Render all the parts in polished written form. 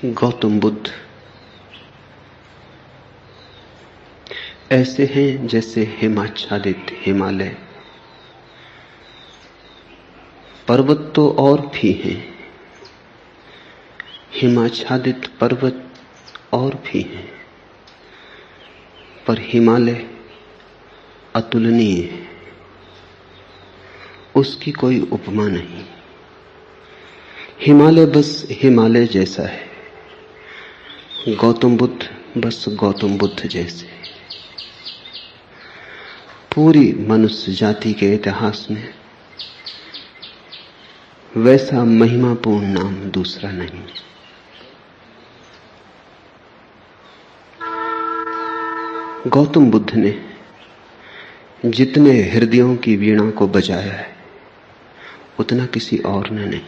गौतम बुद्ध ऐसे हैं जैसे हिमाच्छादित हिमालय। पर्वत तो और भी हैं, हिमाच्छादित पर्वत और भी हैं, पर हिमालय अतुलनीय है, उसकी कोई उपमा नहीं। हिमालय बस हिमालय जैसा है, गौतम बुद्ध बस गौतम बुद्ध जैसे। पूरी मनुष्य जाति के इतिहास में वैसा महिमापूर्ण नाम दूसरा नहीं। गौतम बुद्ध ने जितने हृदयों की वीणा को बजाया है उतना किसी और ने नहीं।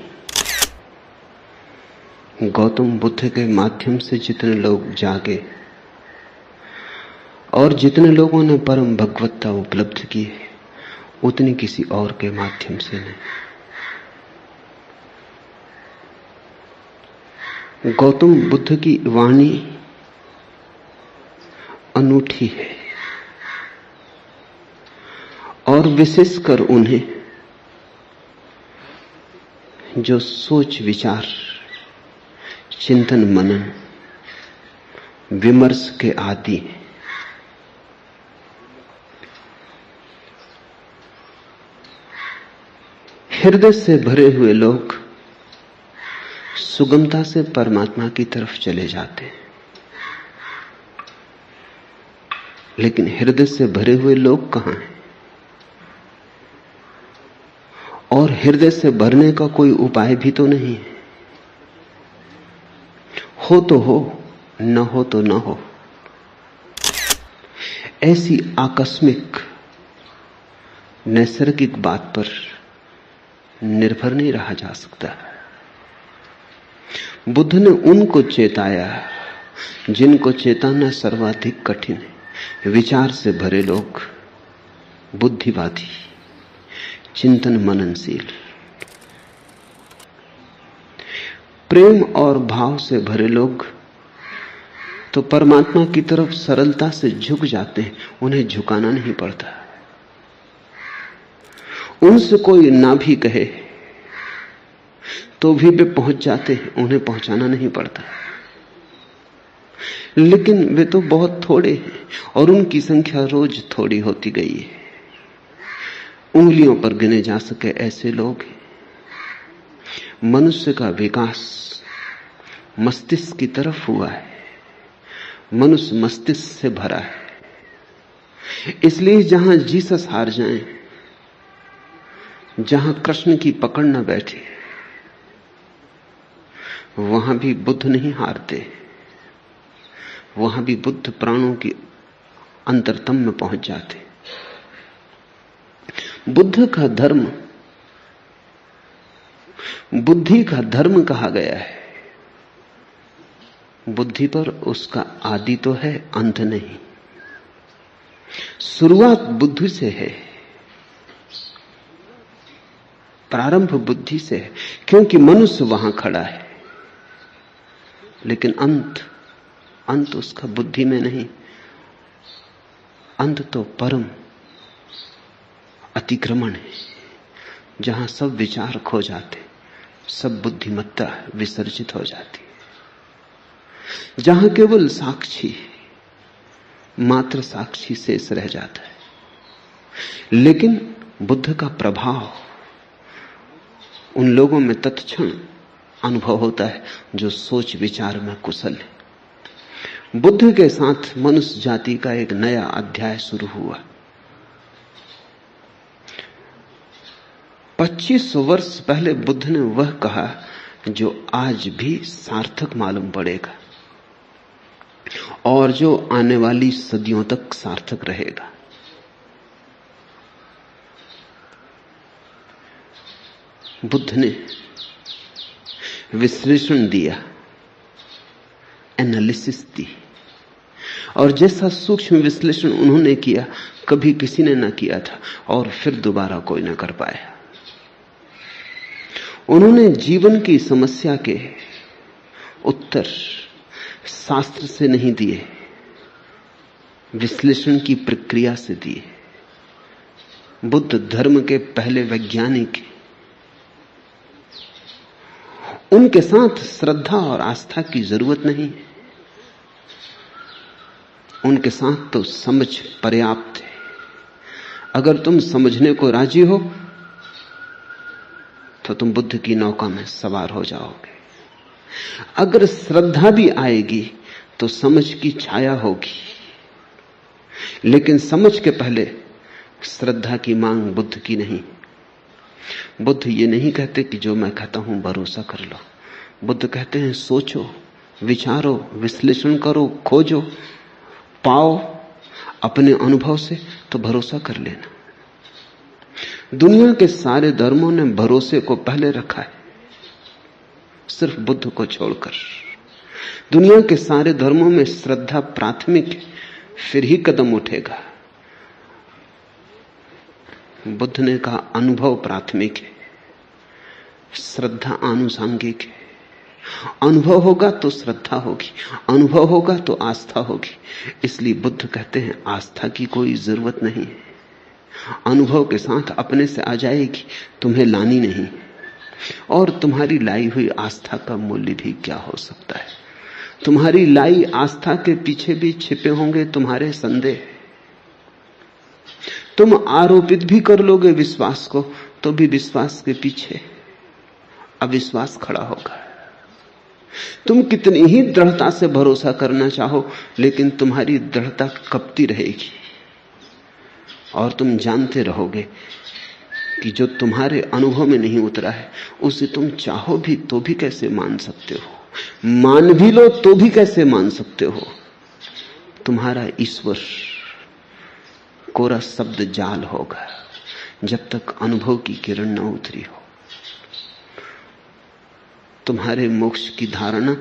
गौतम बुद्ध के माध्यम से जितने लोग जागे और जितने लोगों ने परम भगवत्ता उपलब्ध की है उतनी किसी और के माध्यम से नहीं। गौतम बुद्ध की वाणी अनूठी है और विशेषकर उन्हें जो सोच विचार चिंतन मनन विमर्श के आदि हैं। हृदय से भरे हुए लोग सुगमता से परमात्मा की तरफ चले जाते हैं, लेकिन हृदय से भरे हुए लोग कहां हैं? और हृदय से भरने का कोई उपाय भी तो नहीं है। हो तो हो, न हो तो न हो। ऐसी आकस्मिक नैसर्गिक बात पर निर्भर नहीं रहा जा सकता। बुद्ध ने उनको चेताया जिनको चेताना सर्वाधिक कठिन है। विचार से भरे लोग, बुद्धिवादी, चिंतन मननशील, प्रेम और भाव से भरे लोग तो परमात्मा की तरफ सरलता से झुक जाते हैं, उन्हें झुकाना नहीं पड़ता। उनसे कोई ना भी कहे तो भी वे पहुंच जाते हैं, उन्हें पहुंचाना नहीं पड़ता। लेकिन वे तो बहुत थोड़े हैं और उनकी संख्या रोज थोड़ी होती गई है। उंगलियों पर गिने जा सके ऐसे लोग हैं। मनुष्य का विकास मस्तिष्क की तरफ हुआ है, मनुष्य मस्तिष्क से भरा है। इसलिए जहां जीसस हार जाएं, जहां कृष्ण की पकड़ न बैठे, वहां भी बुद्ध नहीं हारते। वहां भी बुद्ध प्राणों की अंतरतम में पहुंच जाते। बुद्ध का धर्म बुद्धि का धर्म कहा गया है। बुद्धि पर उसका आदि तो है, अंत नहीं। शुरुआत बुद्धि से है, प्रारंभ बुद्धि से है, क्योंकि मनुष्य वहां खड़ा है। लेकिन अंत उसका बुद्धि में नहीं। अंत तो परम अतिक्रमण है, जहां सब विचार खो जाते, सब बुद्धिमत्ता विसर्जित हो जाती, जहां केवल साक्षी, मात्र साक्षी शेष रह जाता है। लेकिन बुद्ध का प्रभाव उन लोगों में तत्क्षण अनुभव होता है जो सोच विचार में कुशल है। बुद्ध के साथ मनुष्य जाति का एक नया अध्याय शुरू हुआ। 2500 वर्ष पहले बुद्ध ने वह कहा जो आज भी सार्थक मालूम पड़ेगा और जो आने वाली सदियों तक सार्थक रहेगा। बुद्ध ने विश्लेषण दिया, एनालिसिस दी, और जैसा सूक्ष्म विश्लेषण उन्होंने किया कभी किसी ने ना किया था और फिर दोबारा कोई ना कर पाया। उन्होंने जीवन की समस्या के उत्तर शास्त्र से नहीं दिए, विश्लेषण की प्रक्रिया से दिए। बुद्ध धर्म के पहले वैज्ञानिक, उनके साथ श्रद्धा और आस्था की जरूरत नहीं, उनके साथ तो समझ पर्याप्त है। अगर तुम समझने को राजी हो तो तुम बुद्ध की नौका में सवार हो जाओगे। अगर श्रद्धा भी आएगी तो समझ की छाया होगी, लेकिन समझ के पहले श्रद्धा की मांग बुद्ध की नहीं। बुद्ध ये नहीं कहते कि जो मैं कहता हूं भरोसा कर लो। बुद्ध कहते हैं सोचो, विचारो, विश्लेषण करो, खोजो, पाओ अपने अनुभव से तो भरोसा कर लेना। दुनिया के सारे धर्मों ने भरोसे को पहले रखा है, सिर्फ बुद्ध को छोड़कर। दुनिया के सारे धर्मों में श्रद्धा प्राथमिक है, फिर ही कदम उठेगा। बुद्ध ने कहा अनुभव प्राथमिक है, श्रद्धा आनुषांगिक है। अनुभव होगा तो श्रद्धा होगी, अनुभव होगा तो आस्था होगी। इसलिए बुद्ध कहते हैं आस्था की कोई जरूरत नहीं है, अनुभव के साथ अपने से आ जाएगी, तुम्हें लानी नहीं। और तुम्हारी लाई हुई आस्था का मूल्य भी क्या हो सकता है? तुम्हारी लाई आस्था के पीछे भी छिपे होंगे तुम्हारे संदेह। तुम आरोपित भी कर लोगे विश्वास को, तो भी विश्वास के पीछे अविश्वास खड़ा होगा। तुम कितनी ही दृढ़ता से भरोसा करना चाहो, लेकिन तुम्हारी दृढ़ता कपती रहेगी और तुम जानते रहोगे कि जो तुम्हारे अनुभव में नहीं उतरा है उसे तुम चाहो भी तो भी कैसे मान सकते हो, मान भी लो तो भी कैसे मान सकते हो। तुम्हारा ईश्वर कोरा शब्द जाल होगा जब तक अनुभव की किरण न उतरी हो। तुम्हारे मोक्ष की धारणा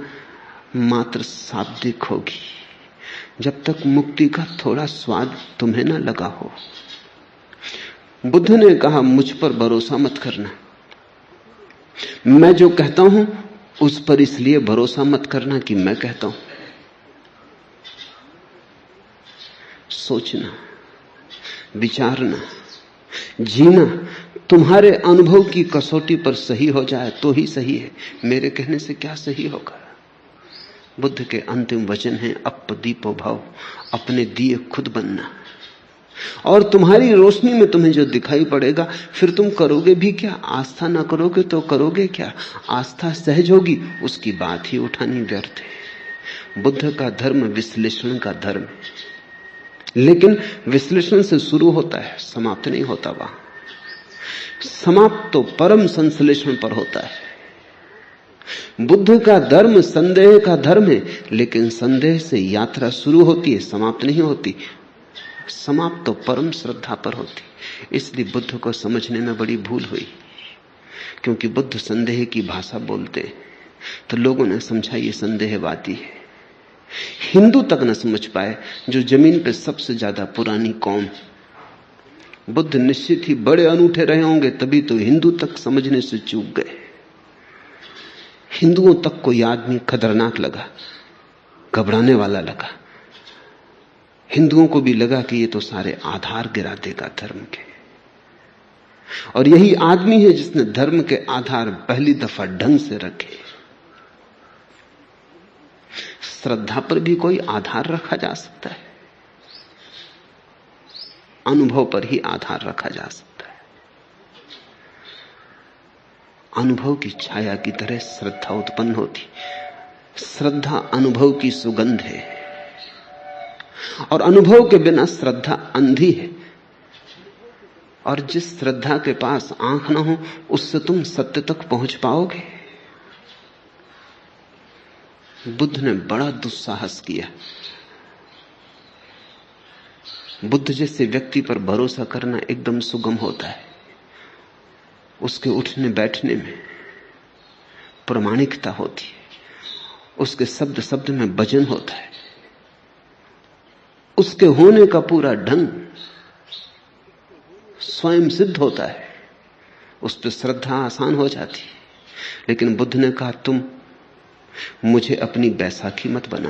मात्र शाब्दिक होगी जब तक मुक्ति का थोड़ा स्वाद तुम्हें न लगा हो। बुद्ध ने कहा मुझ पर भरोसा मत करना, मैं जो कहता हूं उस पर इसलिए भरोसा मत करना कि मैं कहता हूं। सोचना, विचारना, जीना तुम्हारे अनुभव की कसौटी पर सही हो जाए तो ही सही है, मेरे कहने से क्या सही होगा। बुद्ध के अंतिम वचन हैं अपदीपो भव, अपने दिए खुद बनना। और तुम्हारी रोशनी में तुम्हें जो दिखाई पड़ेगा फिर तुम करोगे भी क्या? आस्था ना करोगे तो करोगे क्या? आस्था सहज होगी, उसकी बात ही उठानी व्यर्थ है। बुद्ध का धर्म विश्लेषण का धर्म है, लेकिन विश्लेषण से शुरू होता है, समाप्त नहीं होता। वहां समाप्त तो परम संश्लेषण पर होता है। बुद्ध का धर्म संदेह का धर्म है, लेकिन संदेह से यात्रा शुरू होती है, समाप्त नहीं होती। समाप्त तो परम श्रद्धा पर होती। इसलिए बुद्ध को समझने में बड़ी भूल हुई, क्योंकि बुद्ध संदेह की भाषा बोलते हैं तो लोगों ने समझा ये संदेहवादी है। हिंदू तक न समझ पाए, जो जमीन पे सबसे ज्यादा पुरानी कौम। बुद्ध निश्चित ही बड़े अनूठे रहे होंगे, तभी तो हिंदू तक समझने से चूक गए। हिंदुओं तक कोई आदमी खतरनाक लगा, घबराने वाला लगा। हिंदुओं को भी लगा कि ये तो सारे आधार गिरा देगा धर्म के। और यही आदमी है जिसने धर्म के आधार पहली दफा ढंग से रखे। श्रद्धा पर भी कोई आधार रखा जा सकता है, अनुभव पर ही आधार रखा जा सकता है। अनुभव की छाया की तरह श्रद्धा उत्पन्न होती। श्रद्धा अनुभव की सुगंध है, और अनुभव के बिना श्रद्धा अंधी है। और जिस श्रद्धा के पास आंख ना हो, उससे तुम सत्य तक पहुंच पाओगे? बुद्ध ने बड़ा दुस्साहस किया। बुद्ध जैसे व्यक्ति पर भरोसा करना एकदम सुगम होता है। उसके उठने बैठने में प्रामाणिकता होती है, उसके शब्द शब्द में वजन होता है, उसके होने का पूरा ढंग स्वयं सिद्ध होता है। उस पर श्रद्धा आसान हो जाती है। लेकिन बुद्ध ने कहा तुम मुझे अपनी बैसाखी मत बना।